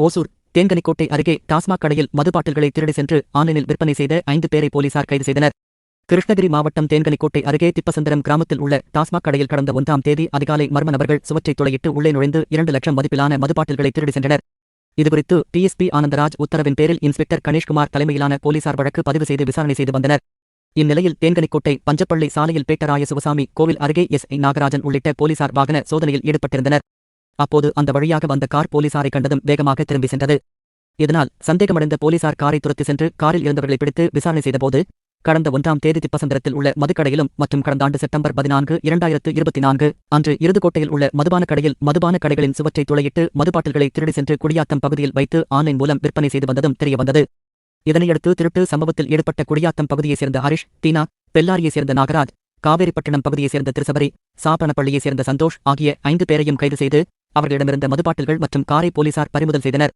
ஓசூர் தேன்கனிக்கோட்டை அருகே டாஸ்மாக் கடையில் மதுபாட்டில்களை திருடி சென்று ஆன்லைனில் விற்பனை செய்த 5 பேரை போலீசார் கைது செய்தனர். கிருஷ்ணகிரி மாவட்டம் தேன்கனிக்கோட்டை அருகே திப்பசந்திரம் கிராமத்தில் உள்ள டாஸ்மாக் கடையில் கடந்த 1ஆம் தேதி அதிகாலை மர்ம நபர்கள் சுவற்றை துளையிட்டு உள்ளே நுழைந்து 2 லட்சம் மதிப்பிலான மதுபாட்டில்களை திருடி சென்றனர். இதுகுறித்து டிஎஸ்பி ஆனந்தராஜ் உத்தரவின் பேரில் இன்ஸ்பெக்டர் கணேஷ்குமார் தலைமையிலான போலீசார் வழக்கு பதிவு செய்து விசாரணை செய்து வந்தனர். இந்நிலையில் தேன்கனிக்கோட்டை பஞ்சப்பள்ளி சாலையில் பேட்டராய சிவசாமி கோவில் அருகே எஸ்ஐ நாகராஜன் உள்ளிட்ட போலீசார் வாகன சோதனையில் ஈடுபட்டிருந்தனர். அப்போது அந்த வழியாக வந்த கார் போலீசாரை கண்டதும் வேகமாக திரும்பி சென்றது. இதனால் சந்தேகமடைந்த போலீசார் காரை துரத்தி சென்று காரில் இருந்தவர்களை பிடித்து விசாரணை செய்தபோது கடந்த 1ஆம் தேதி திப்பசந்திரத்தில் உள்ள மதுக்கடையிலும் மற்றும் கடந்த ஆண்டு செப்டம்பர் 14, 2024 அன்று இருதுகோட்டையில் உள்ள மதுபான கடையில் மதுபான கடைகளின் சுவற்றை துளையிட்டு மதுபாட்டில்களை திருடி சென்று குடியாத்தம் பகுதியில் வைத்து ஆன்லைன் மூலம் விற்பனை செய்து வந்ததும் தெரியவந்தது. இதனையடுத்து திருட்டு சம்பவத்தில் ஈடுபட்ட குடியாத்தம் பகுதியைச் சேர்ந்த ஹரிஷ், தீனா, பெல்லாரியைச் சேர்ந்த நாகராஜ், காவேரிப்பட்டினம் பகுதியைச் சேர்ந்த திருசபரி, சாப்பனப்பள்ளியைச் சேர்ந்த சந்தோஷ் ஆகிய 5 பேரையும் கைது செய்து அவர்களிடமிருந்த மதுபாட்டில்கள் மற்றும் காரை போலீசார் பறிமுதல் செய்தனர்.